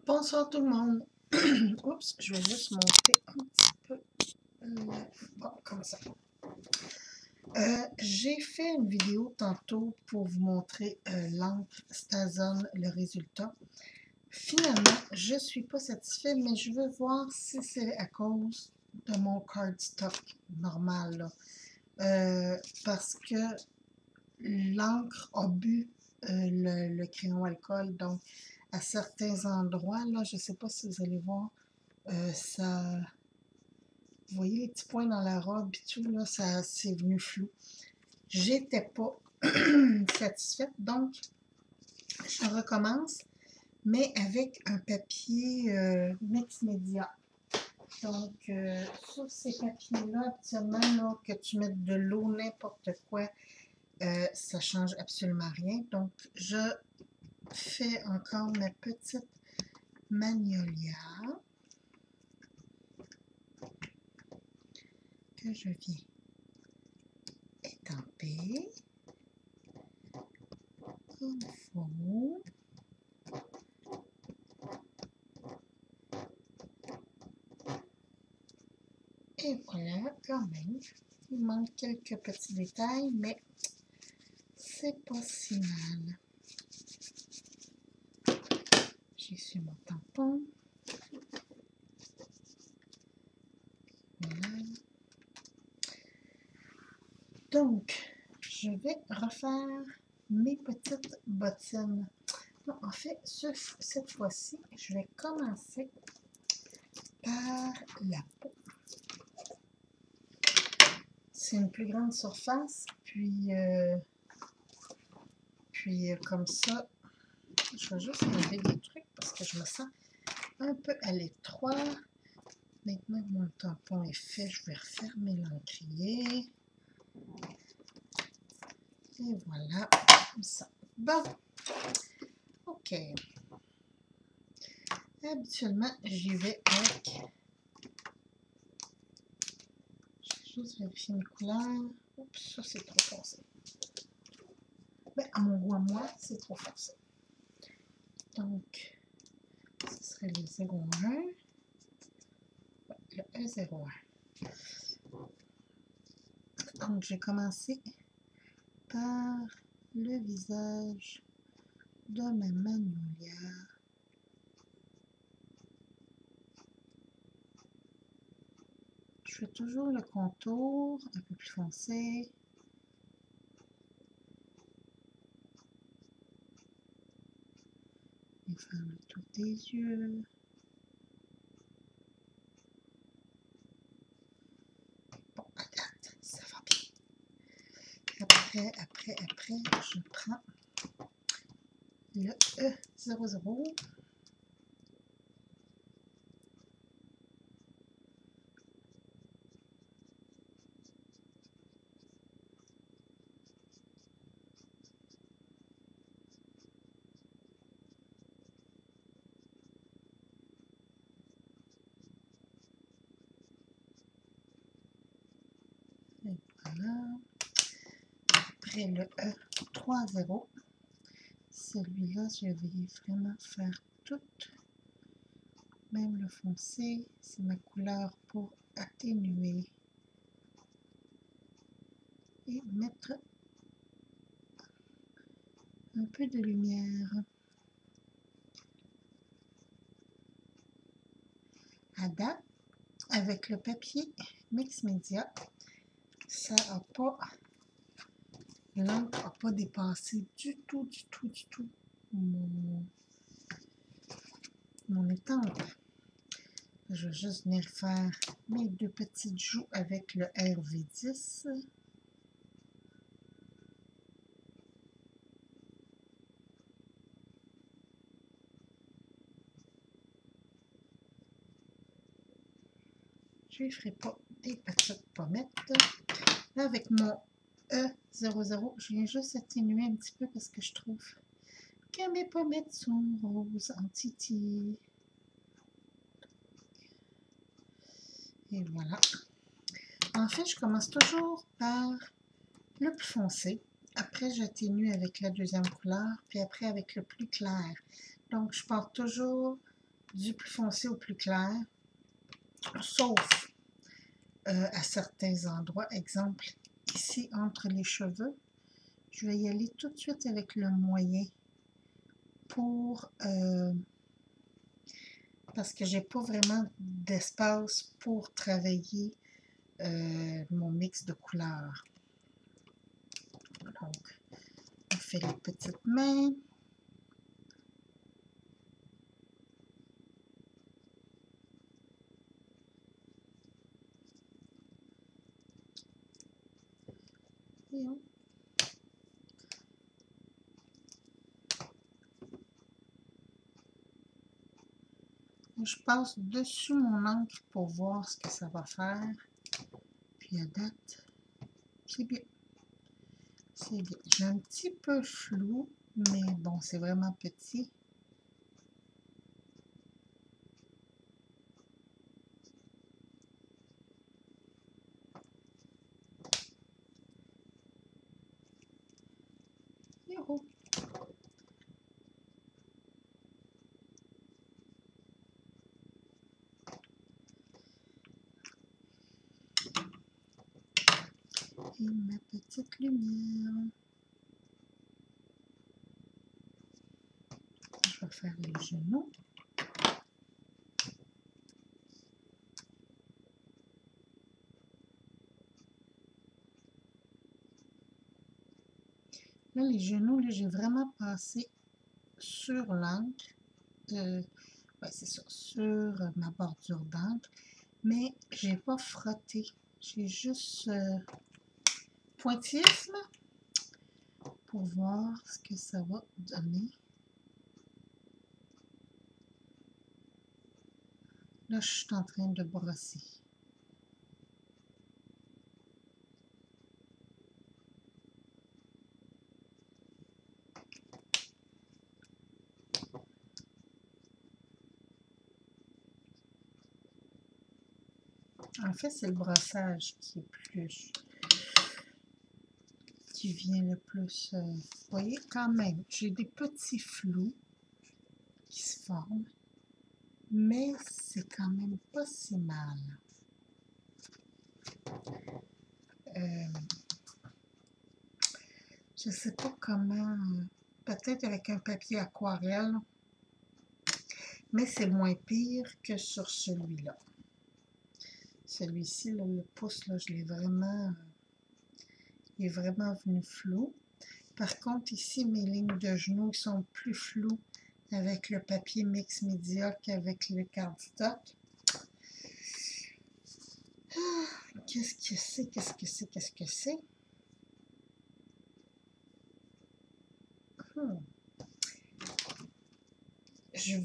Bonsoir tout le monde. Oups, je vais juste monter un petit peu. Bon, comme ça. J'ai fait une vidéo tantôt pour vous montrer l'encre Stazon, le résultat. Finalement, je ne suis pas satisfaite, mais je veux voir si c'est à cause de mon cardstock normal, là. Parce que l'encre a bu le crayon alcool, donc à certains endroits, là, je ne sais pas si vous allez voir, ça, vous voyez les petits points dans la robe et tout, là, ça c'est venu flou. J'étais pas satisfaite, donc je recommence, mais avec un papier mix média. Donc, sur ces papiers-là, habituellement, là, que tu mettes de l'eau, n'importe quoi, ça change absolument rien. Donc, je fais encore ma petite magnolia que je viens étamper comme il faut. Et voilà, quand même, il manque quelques petits détails, mais c'est pas si mal. J'essuie mon tampon. Voilà. Donc, je vais refaire mes petites bottines. Non, en fait, cette fois-ci, je vais commencer par la peau. C'est une plus grande surface, puis comme ça, je vais juste enlever des trucs parce que je me sens un peu à l'étroit. Maintenant que mon tampon est fait, je vais refermer l'encrier. Et voilà, comme ça. Bon, ok. Habituellement, j'y vais avec... Je vais juste vérifier mes couleurs. Oups, ça c'est trop foncé. Ben, à mon goût, à moi, c'est trop foncé. Donc, ce serait le 01. Le E01. Donc, j'ai commencé par le visage de ma magnolia. Je fais toujours le contour un peu plus foncé. Et faire le tour des yeux. Bon, regarde, ça va bien. Après, je prends le E00. Et voilà. Après le E30. Celui-là, je vais vraiment faire tout. Même le foncé, c'est ma couleur pour atténuer et mettre un peu de lumière. À date, avec le papier mix média, ça n'a pas, l'encre n'a pas dépassé du tout mon étampe. Je vais juste venir faire mes deux petites joues avec le RV10. Je ne ferai pas des petites pommettes. Là, avec mon E00, je viens juste atténuer un petit peu parce que je trouve que mes pommettes sont roses en titi. Et voilà. En fait, je commence toujours par le plus foncé. Après, j'atténue avec la deuxième couleur, puis après avec le plus clair. Donc, je pars toujours du plus foncé au plus clair, sauf à certains endroits. Exemple, ici, entre les cheveux, je vais y aller tout de suite avec le moyen pour... parce que j'ai pas vraiment d'espace pour travailler mon mix de couleurs. Donc, on fait les petites mains. Et on... Je passe dessus mon encre pour voir ce que ça va faire. Puis à date, c'est bien. C'est bien. J'ai un petit peu flou, mais bon, c'est vraiment petit. Youhou. Et ma petite lumière. Je vais faire les genoux. Là, les genoux, là, j'ai vraiment passé sur l'encre. Ouais, c'est ça, sur ma bordure d'encre. Mais j'ai pas frotté. J'ai juste pointillisme pour voir ce que ça va donner. Là, je suis en train de brosser. En fait, c'est le brossage qui est plus... qui vient le plus... vous voyez, quand même, j'ai des petits flous qui se forment, mais c'est quand même pas si mal. Je sais pas comment... peut-être avec un papier aquarelle, mais c'est moins pire que sur celui-là. Celui-ci, le pouce, là, je l'ai vraiment... il est vraiment venu flou. Par contre, ici, mes lignes de genoux sont plus floues avec le papier mix média qu'avec le cardstock. Qu'est-ce que c'est? Qu'est-ce que c'est? Qu'est-ce que c'est? Je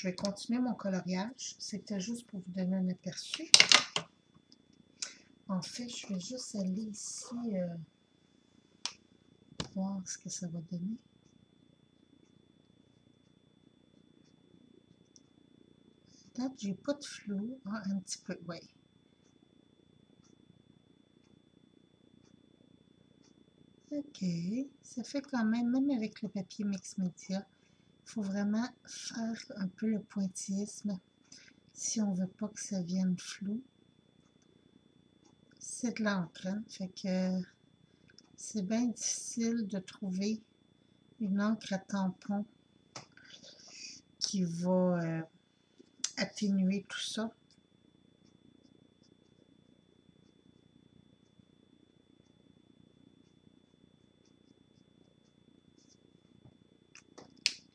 vais continuer mon coloriage. C'était juste pour vous donner un aperçu. En fait, je vais juste aller ici voir ce que ça va donner. Peut-être j'ai pas de flou. Ah, un petit peu, oui. Ok, ça fait quand même avec le papier mix média, il faut vraiment faire un peu le pointillisme si on veut pas que ça vienne flou. C'est de l'encre, hein? Fait que c'est bien difficile de trouver une encre à tampon qui va atténuer tout ça.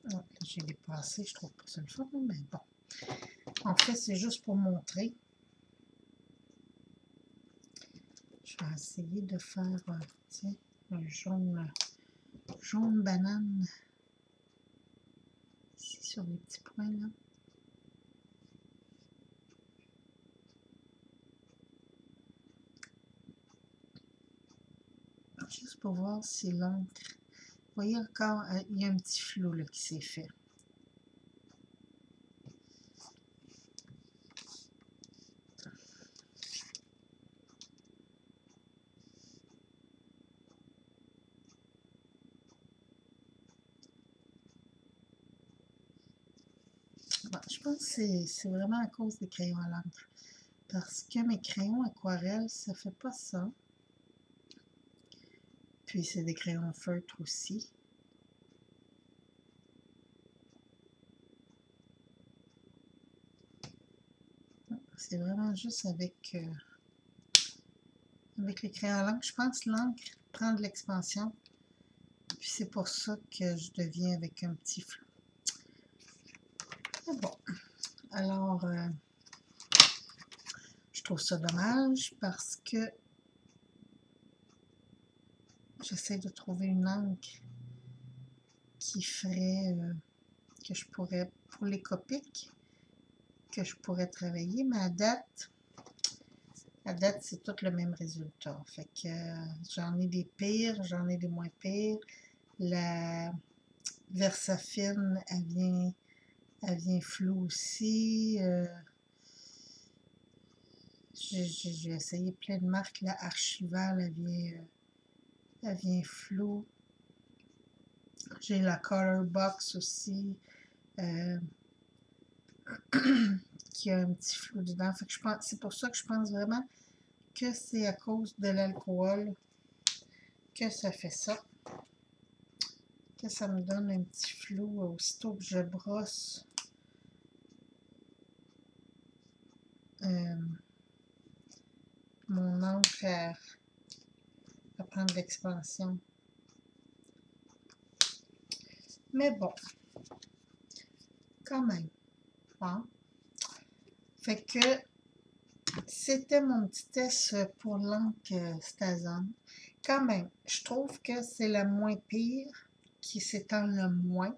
Oh, là, j'ai dépassé, je trouve pas ça le fun, mais bon. En fait, c'est juste pour montrer. Je vais essayer de faire, tiens, un jaune banane. Ici, sur les petits points, là. Juste pour voir si l'encre... Vous voyez encore, il y a un petit flou là, qui s'est fait. Je pense que c'est vraiment à cause des crayons à l'encre. Parce que mes crayons aquarelle, ça fait pas ça. Puis c'est des crayons feutres aussi. C'est vraiment juste avec les crayons à l'encre. Je pense que l'encre prend de l'expansion. Puis c'est pour ça que je deviens avec un petit flou. Mais bon. Alors, je trouve ça dommage parce que j'essaie de trouver une encre qui ferait, que je pourrais, pour les Copics, que je pourrais travailler, mais à date, c'est tout le même résultat. Fait que j'en ai des pires, j'en ai des moins pires. La Versafine, elle vient floue aussi. J'ai essayé plein de marques. La Archival, elle vient floue. J'ai la Color Box aussi, qui a un petit flou dedans. Fait que c'est pour ça que je pense vraiment que c'est à cause de l'alcool que ça fait ça. Que ça me donne un petit flou aussitôt que je brosse. Mon encre à prendre l'expansion. Mais bon, quand même. Hein? Fait que c'était mon petit test pour l'encre Stazon. Quand même, je trouve que c'est la moins pire, qui s'étend le moins.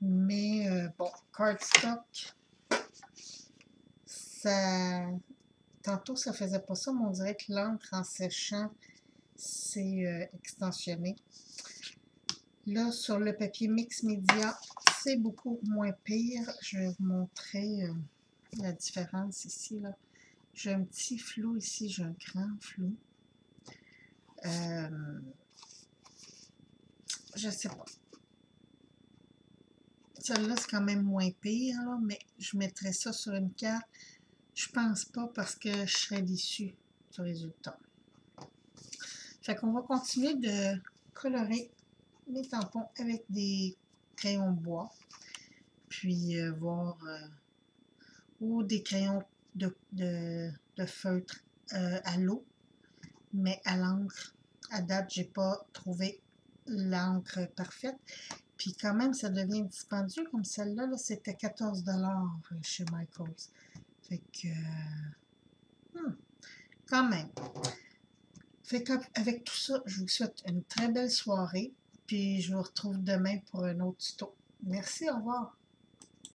Mais bon, cardstock, ça... Tantôt, ça faisait pas ça, mais on dirait que l'encre en séchant, c'est extensionné. Là, sur le papier Mix Media, c'est beaucoup moins pire. Je vais vous montrer la différence ici. Là. J'ai un petit flou ici, j'ai un grand flou. Je sais pas. Celle-là, c'est quand même moins pire, là, mais je mettrais ça sur une carte. Je pense pas parce que je serais déçue du résultat. Fait qu'on va continuer de colorer mes tampons avec des crayons bois. Puis voir... ou des crayons de feutre à l'eau. Mais à l'encre, à date, j'ai pas trouvé l'encre parfaite. Puis quand même, ça devient dispendieux comme celle-là. -là, c'était 14 $ chez Michaels. Fait que... quand même. Fait qu'avec tout ça, je vous souhaite une très belle soirée. Puis je vous retrouve demain pour un autre tuto. Merci, au revoir.